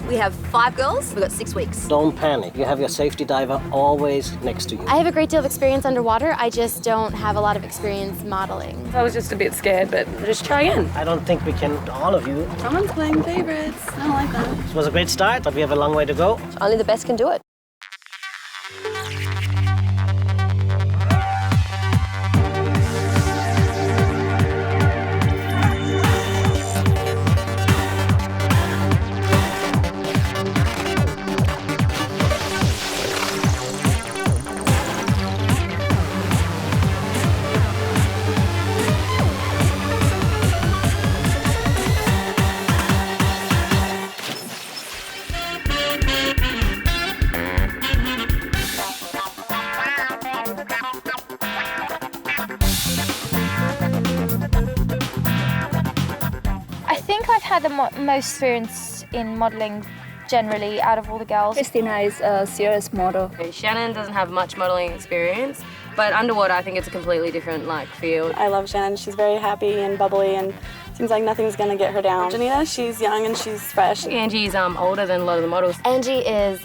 We have 5 girls, we've got 6 weeks. Don't panic. You have your safety diver always next to you. I have a great deal of experience underwater. I just don't have a lot of experience modeling. I was just a bit scared, but just try again. I don't think we can, all of you. Someone's playing favorites. I don't like that. This was a great start, but we have a long way to go. Only the best can do it. I've had the most experience in modelling generally out of all the girls. Christina is a serious model. Shannon doesn't have much modelling experience, but underwater I think it's a completely different field. I love Shannon. She's very happy and bubbly and seems like nothing's gonna get her down. Janita, she's young and she's fresh. Angie's older than a lot of the models. Angie is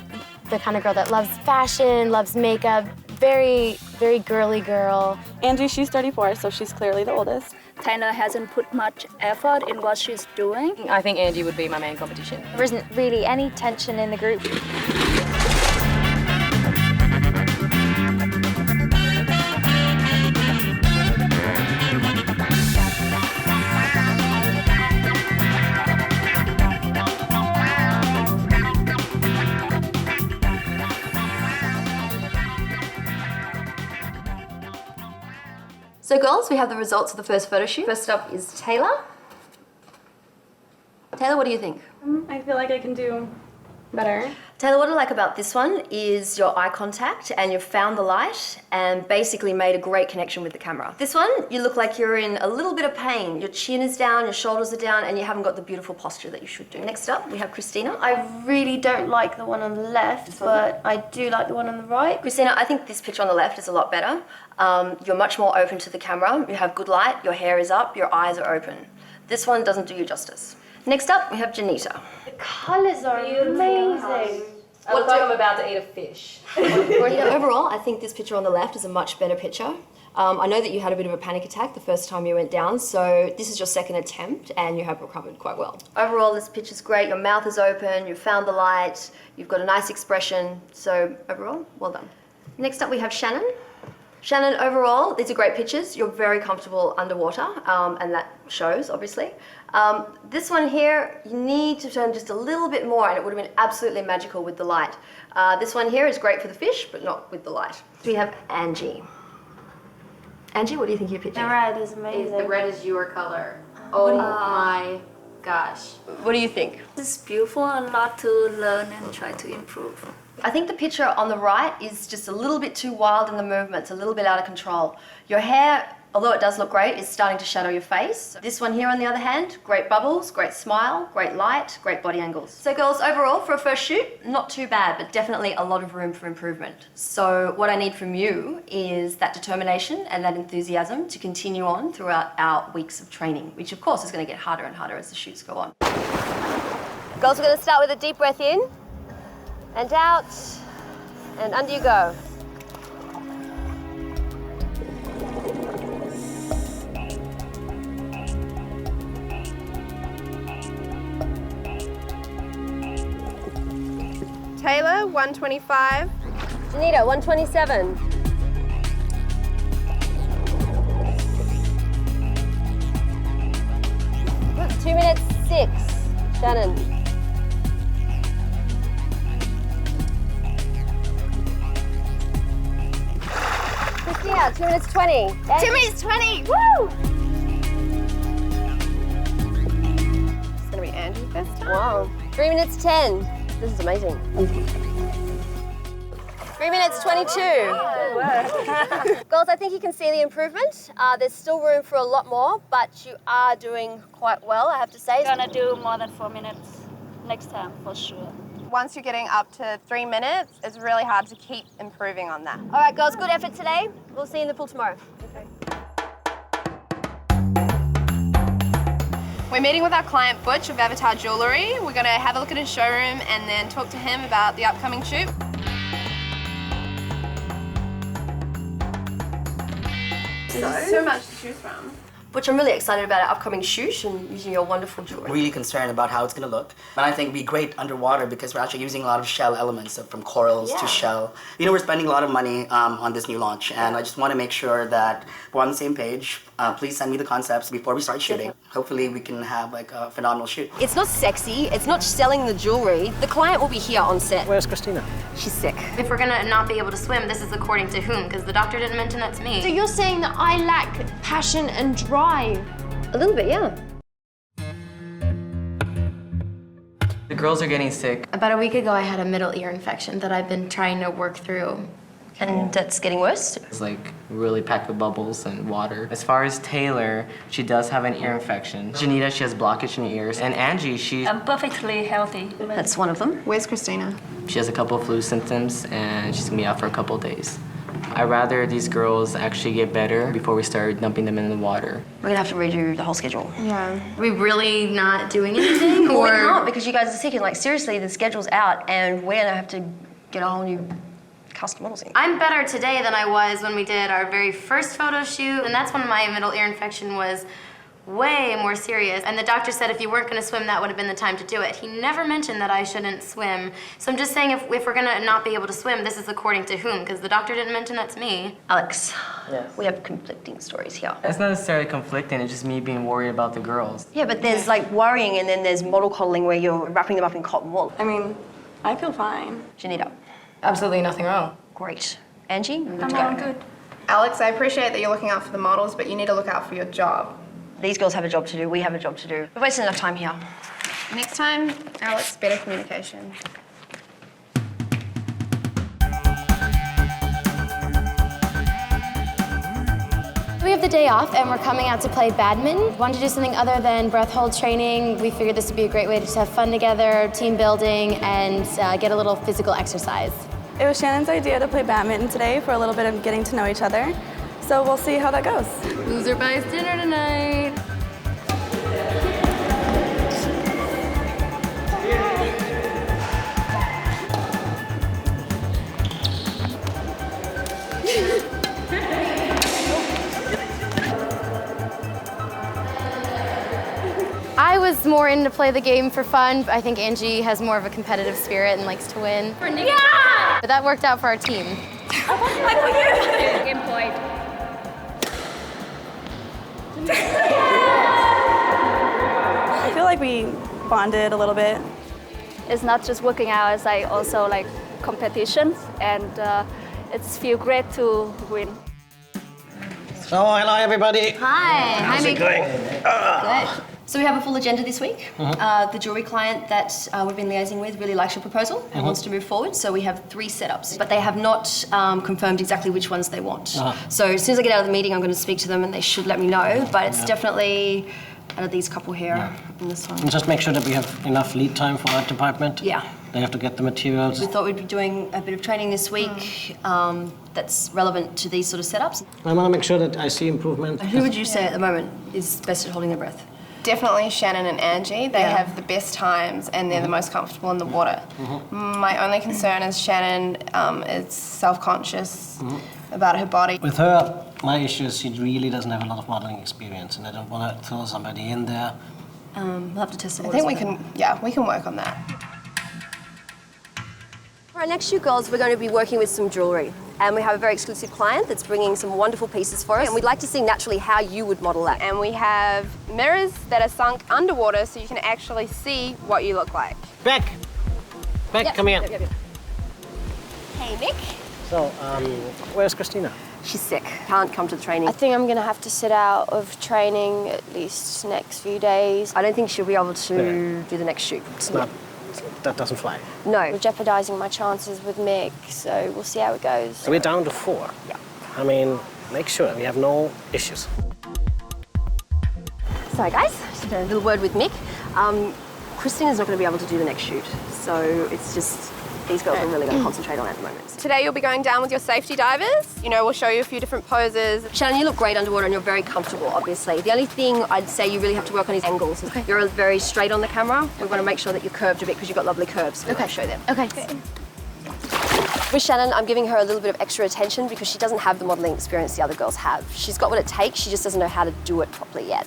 the kind of girl that loves fashion, loves makeup, very, very girly girl. Angie, she's 34, so she's clearly the oldest. Taylor hasn't put much effort in what she's doing. I think Angie would be my main competition. There isn't really any tension in the group. So girls, we have the results of the first photo shoot. First up is Taylor. Taylor, what do you think? I feel like I can do better. Taylor, what I like about this one is your eye contact, and you've found the light and basically made a great connection with the camera. This one, you look like you're in a little bit of pain. Your chin is down, your shoulders are down, and you haven't got the beautiful posture that you should do. Next up, we have Christina. I really don't like the one on the left, but I do like the one on the right. Christina, I think this picture on the left is a lot better. You're much more open to the camera. You have good light, your hair is up, your eyes are open. This one doesn't do you justice. Next up, we have Janita. The colours are amazing. I look like I'm about to eat a fish. Overall, I think this picture on the left is a much better picture. I know that you had a bit of a panic attack the first time you went down, so this is your second attempt and you have recovered quite well. Overall, this picture's great. Your mouth is open, you've found the light, you've got a nice expression, so overall, well done. Next up, we have Shannon. Shannon, overall, these are great pictures. You're very comfortable underwater, and that shows, obviously. This one here, you need to turn just a little bit more, and it would have been absolutely magical with the light. This one here is great for the fish, but not with the light. We have Angie. Angie, what do you think of your picture? The red is amazing. The red is your color. Oh my gosh. What do you think? It's beautiful, a lot to learn and try to improve. I think the picture on the right is just a little bit too wild in the movements, a little bit out of control. Your hair, although it does look great, is starting to shadow your face. This one here, on the other hand, great bubbles, great smile, great light, great body angles. So girls, overall, for a first shoot, not too bad, but definitely a lot of room for improvement. So what I need from you is that determination and that enthusiasm to continue on throughout our weeks of training, which of course is going to get harder and harder as the shoots go on. Girls, we're going to start with a deep breath in and out, and under you go. Taylor, 125. Janita, 127. Good, 2 minutes 6. Shannon. Christina, 2 minutes 20. 2 minutes 20. Woo! It's gonna be Angie first. Wow. 3 minutes 10. This is amazing. 3 minutes 22. Girls, I think you can see the improvement. There's still room for a lot more, but you are doing quite well, I have to say. Gonna do more than 4 minutes next time for sure. Once you're getting up to 3 minutes, it's really hard to keep improving on that. All right, girls, good effort today. We'll see you in the pool tomorrow. Okay. We're meeting with our client Butch of Avatar Jewellery. We're going to have a look at his showroom and then talk to him about the upcoming shoot. There's so much to choose from. Which I'm really excited about our upcoming shoot and using your wonderful jewelry. Really concerned about how it's going to look. And I think it'd be great underwater because we're actually using a lot of shell elements, so from corals to shell. You know, we're spending a lot of money on this new launch, and I just want to make sure that we're on the same page. Please send me the concepts before we start shooting. Hopefully we can have like a phenomenal shoot. It's not sexy, it's not selling the jewelry. The client will be here on set. Where's Christina? She's sick. If we're gonna not be able to swim, this is according to whom? Because the doctor didn't mention that to me. So you're saying that I lack passion and drive? A little bit, yeah. The girls are getting sick. About a week ago, I had a middle ear infection that I've been trying to work through. And that's getting worse? It's like really packed with bubbles and water. As far as Taylor, she does have an ear infection. Janita, she has blockage in her ears. And Angie, I'm perfectly healthy. That's one of them. Where's Christina? she has a couple of flu symptoms and she's gonna be out for a couple of days. I'd rather these girls actually get better before we start dumping them in the water. We're gonna have to redo the whole schedule. Yeah. Are we really not doing anything? Well, we can't because you guys are sick and like seriously the schedule's out and we're gonna have to get a whole new cast of models in. I'm better today than I was when we did our very first photo shoot, and that's when my middle ear infection was way more serious. And the doctor said if you weren't gonna swim, that would have been the time to do it. He never mentioned that I shouldn't swim. So I'm just saying if we're gonna not be able to swim, this is according to whom? Because the doctor didn't mention that to me. Alex, yes. We have conflicting stories here. It's not necessarily conflicting, it's just me being worried about the girls. Yeah, but there's like worrying and then there's model coddling where you're wrapping them up in cotton wool. I mean, I feel fine. Janita. Absolutely nothing wrong. Great. Angie, you're good to I'm go. good. Alex, I appreciate that you're looking out for the models, but you need to look out for your job. These girls have a job to do, we have a job to do. We've wasted enough time here. Next time, Alex, better communication. We have the day off and we're coming out to play badminton. Wanted to do something other than breath hold training. We figured this would be a great way to just have fun together, team building, and get a little physical exercise. It was Shannon's idea to play badminton today for a little bit of getting to know each other. So we'll see how that goes. Loser buys dinner tonight. I was more in to play the game for fun. I think Angie has more of a competitive spirit and likes to win. Yeah! But that worked out for our team. Game point. I feel like we bonded a little bit. It's not just working out, it's like also like competitions, and it's feel great to win. So, hello everybody. Hi. How's it going? Good. So we have a full agenda this week. The jewelry client that we've been liaising with really likes your proposal and wants to move forward. So we have 3 setups, but they have not confirmed exactly which ones they want. So as soon as I get out of the meeting, I'm going to speak to them and they should let me know. But it's definitely out of these couple here and this one. And just make sure that we have enough lead time for our department. Yeah. They have to get the materials. We thought we'd be doing a bit of training this week that's relevant to these sort of setups. I want to make sure that I see improvement. Who would you say at the moment is best at holding their breath? Definitely Shannon and Angie. They have the best times and they're the most comfortable in the water. My only concern is Shannon is self-conscious about her body. With her, my issue is she really doesn't have a lot of modeling experience, and I don't want to throw somebody in there. We'll have to test the I think we can work on that. For our next shoot, girls, we're going to be working with some jewellery. And we have a very exclusive client that's bringing some wonderful pieces for us. And we'd like to see naturally how you would model that. And we have mirrors that are sunk underwater so you can actually see what you look like. Beck, come here. Hey, Nick. So, where's Christina? She's sick, can't come to the training. I think I'm gonna have to sit out of training at least next few days. I don't think she'll be able to do the next shoot. It's not, that doesn't fly. No. We're jeopardizing my chances with Mick, so we'll see how it goes. So we're down to 4. Yeah. I mean, make sure we have no issues. Sorry, guys, just a little word with Mick. Christina's not going to be able to do the next shoot, so it's just these girls are really going to concentrate on at the moment. Today you'll be going down with your safety divers. You know, we'll show you a few different poses. Shannon, you look great underwater and you're very comfortable, obviously. The only thing I'd say you really have to work on is angles. Okay. You're very straight on the camera. We want to make sure that you're curved a bit because you've got lovely curves. Okay, show them. Okay. With Shannon, I'm giving her a little bit of extra attention because she doesn't have the modelling experience the other girls have. She's got what it takes, she just doesn't know how to do it properly yet.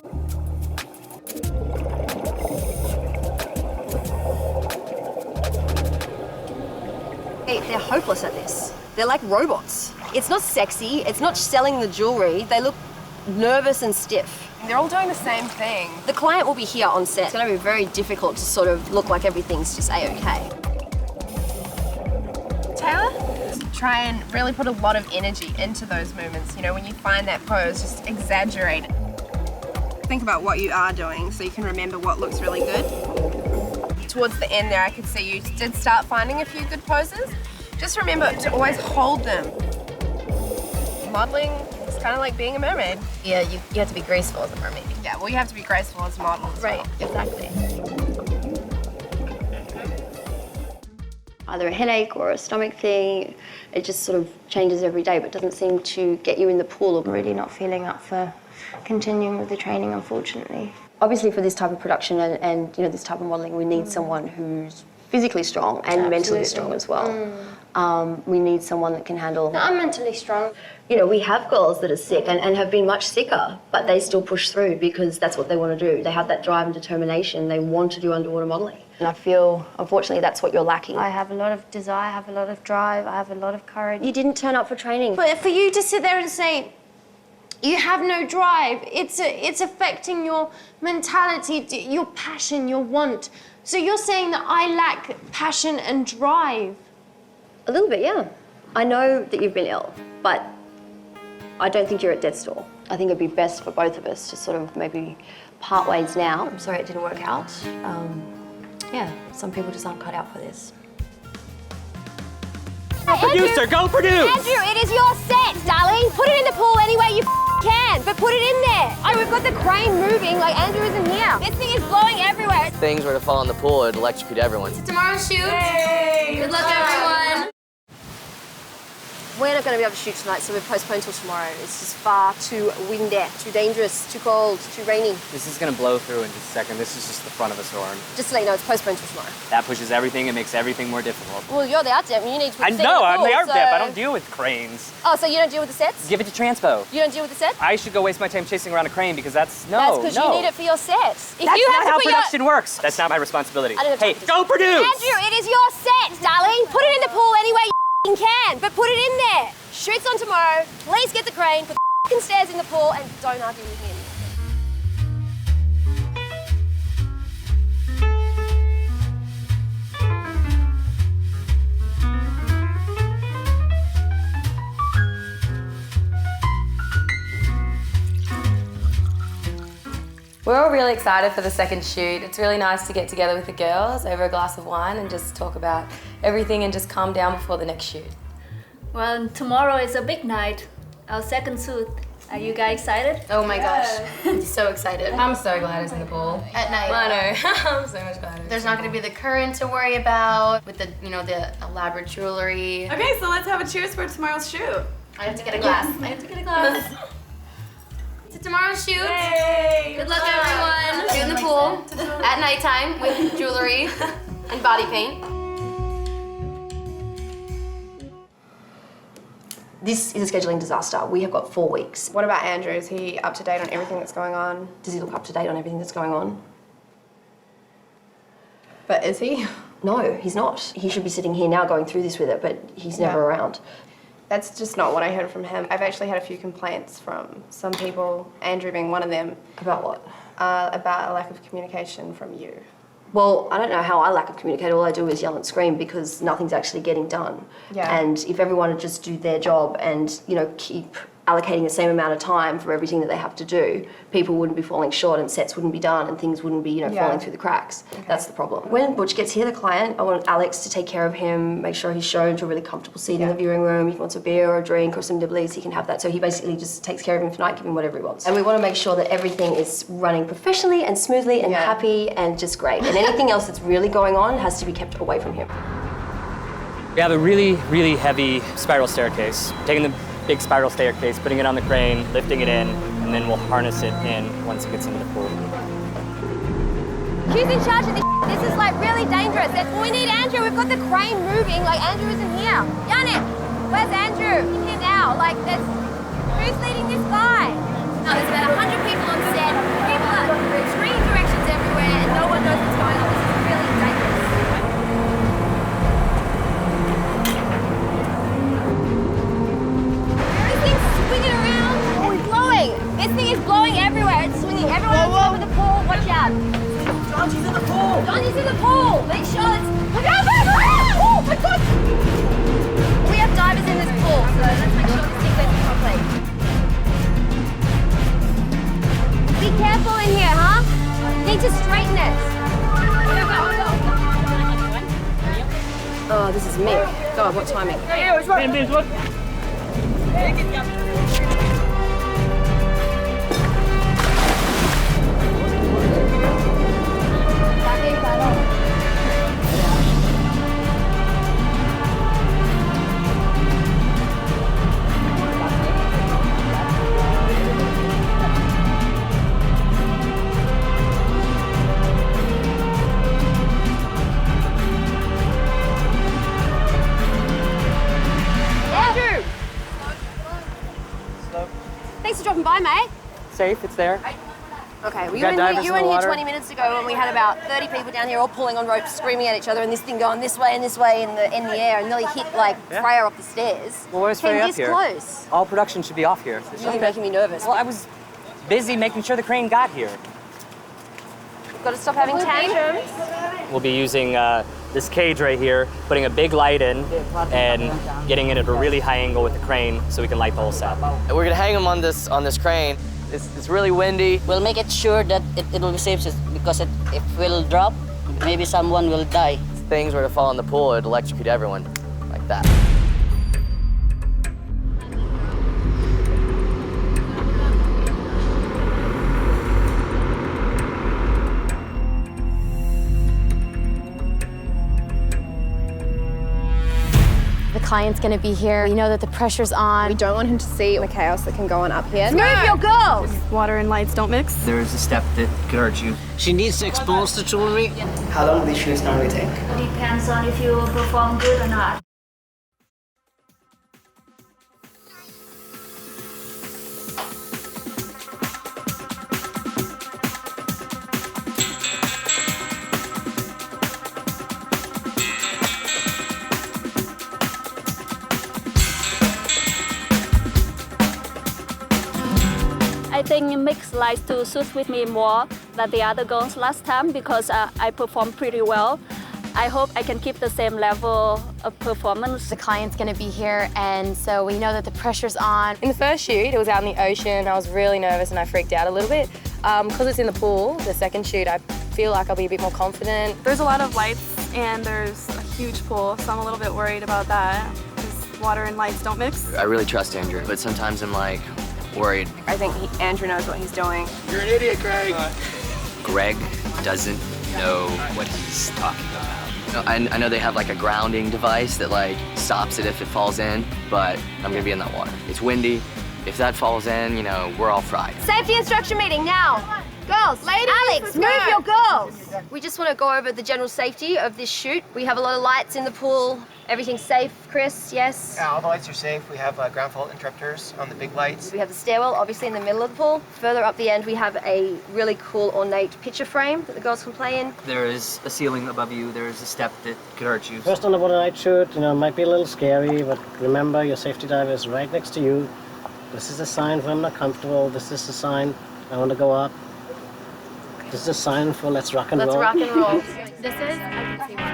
They're hopeless at this. They're like robots. It's not sexy, it's not selling the jewellery. They look nervous and stiff. They're all doing the same thing. The client will be here on set. It's going to be very difficult to sort of look like everything's just A-okay. Taylor? Try and really put a lot of energy into those movements. You know, when you find that pose, just exaggerate it. Think about what you are doing so you can remember what looks really good. Towards the end there, I could see you did start finding a few good poses. Just remember to always hold them. Modelling is kind of like being a mermaid. Yeah, you have to be graceful as a mermaid. Yeah, well, you have to be graceful as a model as well. Exactly. Either a headache or a stomach thing. It just sort of changes every day, but doesn't seem to get you in the pool. I'm really not feeling up for continuing with the training, unfortunately. Obviously, for this type of production and you know this type of modelling, we need someone who's physically strong and mentally strong as well. We need someone that can handle... No, I'm mentally strong. You know, we have girls that are sick and have been much sicker, but they still push through because that's what they want to do. They have that drive and determination. They want to do underwater modelling. And I feel, unfortunately, that's what you're lacking. I have a lot of desire, I have a lot of drive, I have a lot of courage. You didn't turn up for training. But for you to sit there and say, you have no drive, it's affecting your mentality, your passion, your want. So you're saying that I lack passion and drive? A little bit, yeah. I know that you've been ill, but I don't think you're at death's door. I think it'd be best for both of us to sort of maybe part ways now. I'm sorry it didn't work out. Yeah, some people just aren't cut out for this. Producer, go produce! Andrew, it is your set, darling. Put it in the pool any way you can, but put it in there. Oh, we've got the crane moving, like Andrew isn't here. This thing is blowing everywhere. If things were to fall in the pool, it'd electrocute everyone. Tomorrow's shoot. Yay! Good luck, everyone. We're not going to be able to shoot tonight, so we've postponed till tomorrow. It's just far too windy, too dangerous, too cold, too rainy. This is gonna blow through in just a second. This is just the front of a storm. Just to let you know, it's postponed till tomorrow. That pushes everything and makes everything more difficult. Well, you're the art dep, and you need to put I the set know, in I'm the the pool, art dep. I don't deal with cranes. Oh, so you don't deal with the sets? Give it to Transpo. You don't deal with the sets? I should go waste my time chasing around a crane because that's That's because you need it for your sets. If That's you have not to how put production works. That's not my responsibility. I don't have Hey, go produce! Andrew, it is your set, darling. Put it in the pool any way you can, but put it in there. Shoots on tomorrow. Please get the crane, put the stairs in the pool, and don't argue with him. We're all really excited for the second shoot. It's really nice to get together with the girls over a glass of wine and just talk about everything and just calm down before the next shoot. Well, tomorrow is a big night, our second shoot. Are you guys excited? Oh my gosh, I'm so excited. I'm so glad it's in the pool. At night. I know, I'm so much glad. There's not going to be the current to worry about with the, you know, the elaborate jewelry. Okay, so let's have a cheers for tomorrow's shoot. I have to get a glass. I have to get a glass. To tomorrow's shoot. Yay! Good luck, everyone. Shoot in the pool at nighttime with jewelry and body paint. This is a scheduling disaster. We have got 4 weeks. What about Andrew? Is he up to date on everything that's going on? Does he look up to date on everything that's going on? But is he? No, he's not. He should be sitting here now going through this with it, but he's never around. That's just not what I heard from him. I've actually had a few complaints from some people, Andrew being one of them. About what? About a lack of communication from you. Well, I don't know how I lack of communication. All I do is yell and scream because nothing's actually getting done. Yeah. And if everyone would just do their job and, you know, keep allocating the same amount of time for everything that they have to do, people wouldn't be falling short and sets wouldn't be done and things wouldn't be, you know, falling through the cracks. Okay. That's the problem. When Butch gets here, the client, I want Alex to take care of him, make sure he's shown to a really comfortable seat in the viewing room. If he wants a beer or a drink or some nibblies, he can have that. So he basically just takes care of him tonight, give him whatever he wants. And we want to make sure that everything is running professionally and smoothly and Yeah. happy and just great. And anything else that's really going on has to be kept away from him. Yeah, I think that's a good idea. We're all really excited for the second shoot. It's really nice to get together with the girls over a glass of wine and just talk about everything that's going on. Does he look up to date on everything that's going on? What about Andrew? Is he up to date on everything that's going on? We have a really, really heavy spiral staircase. Taking the big spiral staircase, putting it on the crane, lifting it in, and then we'll harness it in once it gets into the pool. Who's in charge of this? This is like really dangerous. We need Andrew. We've got the crane moving. Like Andrew isn't here. Yannick, where's Andrew? He's here now. Like who's leading this guy? No, there's about 100 people on set. People are screaming directions everywhere, and no one knows what's going on. This is really dangerous. This thing's swinging around. Oh, it's blowing. This thing is blowing everywhere. It's swinging. Everyone on top of the pool, watch out. Johnsy's in the pool! Johnsy's in the pool! Make sure it's... Look out! Oh my God! We have divers in this pool, so let's make sure this thing goes properly. Be careful in here, huh? Need to straighten it. Oh, this is Mick. God, what timing? Andrew! Thanks for dropping by, mate. Safe, it's there. Okay, well, You got divers you in the were in here water? 20 minutes ago and we had about 30 people down here all pulling on ropes, screaming at each other, and this thing going this way and this way in the air and nearly hit like Freya up the stairs. Well, where's Came Freya up this here? close. All production should be off here. It's really making me nervous. Well, I was busy making sure the crane got here. We've got to stop having tantrums. We'll be using this cage right here, putting a big light in and getting it at a really high angle with the crane so we can light the whole set. We're gonna hang them on this crane. It's really windy. We'll make it sure that it will be safe because if it will drop, maybe someone will die. If things were to fall in the pool, it'd electrocute everyone like that. The client's gonna be here. We know that the pressure's on. We don't want him to see the chaos that can go on up here. Move your girls! Water and lights don't mix. There's a step that could hurt you. She needs to expose the jewelry. How long do these shoots normally take? Depends on if you perform good or not. I think Mix likes to suit with me more than the other girls last time because I performed pretty well. I hope I can keep the same level of performance. The client's gonna be here, and so we know that the pressure's on. In the first shoot, it was out in the ocean. I was really nervous and I freaked out a little bit. Because it's in the pool, the second shoot, I feel like I'll be a bit more confident. There's a lot of lights and there's a huge pool, so I'm a little bit worried about that because water and lights don't mix. I really trust Andrew, but sometimes I'm like worried. I think Andrew knows what he's doing. You're an idiot, Greg. Greg doesn't know what he's talking about. I know they have like a grounding device that like stops it if it falls in, but I'm gonna be in that water. It's windy. If that falls in, you know, we're all fried. Safety instruction meeting now. Girls, ladies, Alex, move your girls. We just want to go over the general safety of this shoot. We have a lot of lights in the pool. Everything's safe, Chris, yes? Yeah, all the lights are safe. We have ground fault interrupters on the big lights. We have the stairwell, obviously, in the middle of the pool. Further up the end, we have a really cool ornate picture frame that the girls can play in. There is a ceiling above you. There is a step that could hurt you. First on the water night shoot, it might be a little scary, but remember your safety diver is right next to you. This is a sign for I'm not comfortable. This is a sign I want to go up. This is a sign for let's rock and roll. Let's rock and roll. This is, I can see what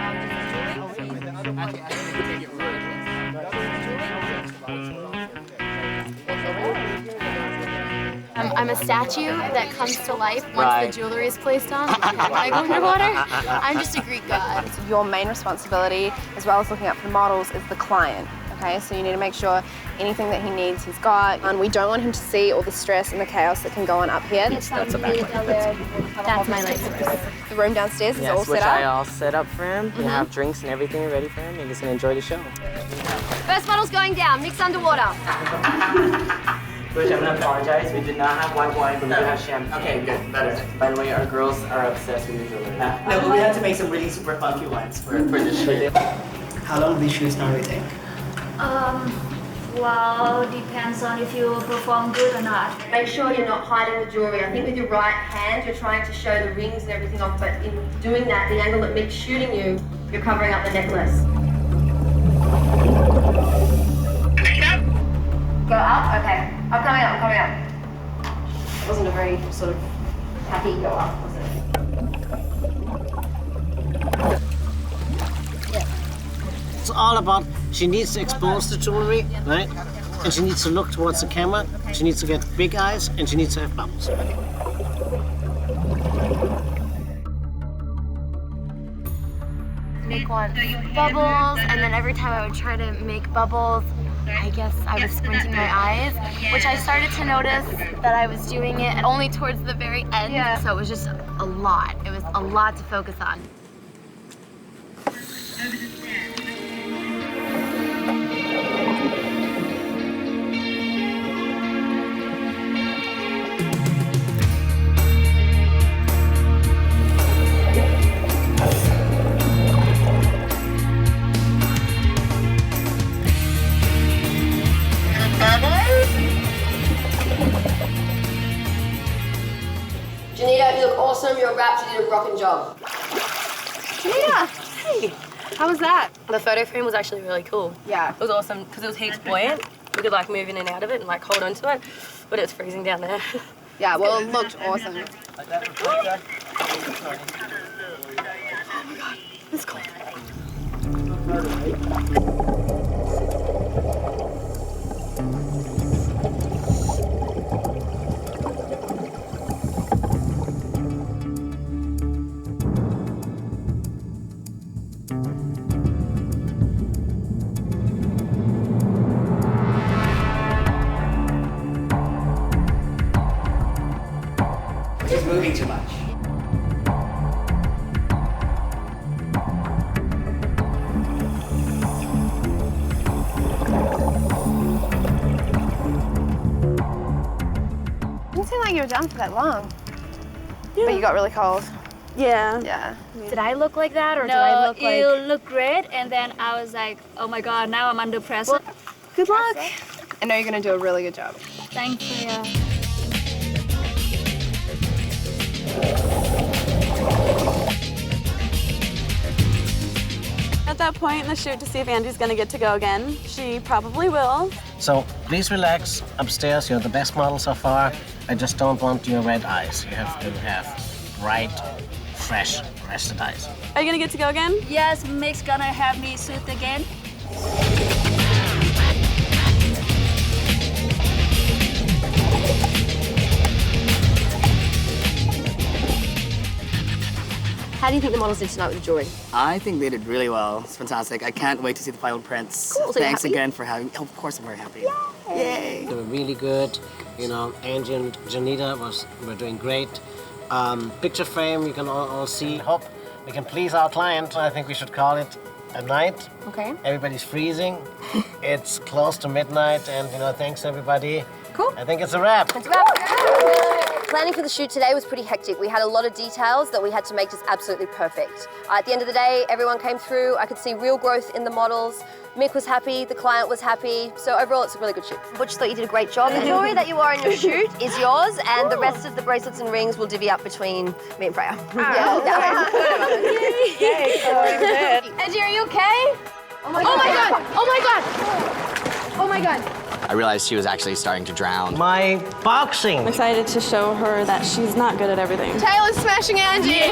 I'm a statue that comes to life once the jewelry is placed on. When I go underwater, I'm just a Greek god. Your main responsibility, as well as looking out for the models, is the client. okay? So you need to make sure anything that he needs, he's got. And we don't want him to see all the stress and the chaos that can go on up here. That's a backlight. That's my light source. The room downstairs is all Yes, which set up. I all set up for him. We have drinks and everything ready for him. He's gonna enjoy the show. First model's going down. Mix underwater. Which I'm gonna apologize. We did not have white wine, but we do have champagne. Okay, good, better. By the way, our girls are obsessed with usually. No, but we had to make some really super funky ones for this shoot. How long do these shoots normally take? Well, depends on if you perform good or not. Make sure you're not hiding the jewelry. I think with your right hand, you're trying to show the rings and everything off, but in doing that, the angle that Mick's shooting you, you're covering up the necklace. Go up? Okay. I'm coming up. It wasn't a very sort of happy go up, was it? It's all about, she needs to expose the jewelry, right? And she needs to look towards the camera. She needs to get big eyes, and she needs to have bubbles. Make one bubbles, and then every time I would try to make bubbles, I guess I was squinting my eyes, which I started to notice that I was doing it only towards the very end, so it was just a lot. It was a lot to focus on. Janita, you look awesome. You're wrapped. You did a rockin' job. Janita, hey, how was that? The photo frame was actually really cool. Yeah. It was awesome because it was heaps buoyant. We could like move in and out of it and like hold on to it, but it was freezing down there. Yeah, well, it looked awesome. It's cold. He's moving too much. Didn't seem like you were down for that long. Yeah. But you got really cold. Yeah. Yeah. Did I look like that, or No, did I look like... you look great, and then I was like, oh my god, now I'm under pressure. Well, good luck. I know you're gonna do a really good job. Thank you. At that point in the shoot to see if Angie's gonna get to go again. She probably will. So please relax upstairs. You're the best model so far. I just don't want your red eyes. You have to have bright, fresh, rested eyes. Are you gonna get to go again? Yes, Mick's gonna have me shoot again. How do you think the models did tonight with the jewelry? I think they did really well. It's fantastic. I can't wait to see the final prints. Cool, so you're Thanks happy? again for having me. Of course, I'm very happy. They were really good. You know, Angie and Janita were doing great. Picture frame, you can all see. Hope we can please our client. I think we should call it a night. Okay. Everybody's freezing. It's close to midnight, and you know, thanks everybody. Cool. I think it's a wrap. It's a wrap. Planning for the shoot today was pretty hectic. We had a lot of details that we had to make just absolutely perfect. At the end of the day, everyone came through. I could see real growth in the models. Mick was happy, the client was happy. So overall, it's a really good shoot. Butch thought you did a great job. The jewelry that you wore in your shoot is yours, and the rest of the bracelets and rings will divvy up between me and Freya. Angie, are you okay? Oh my god! Oh my god! Oh my god! I realized she was actually starting to drown. My boxing. I'm excited to show her that she's not good at everything. Taylor's smashing Angie!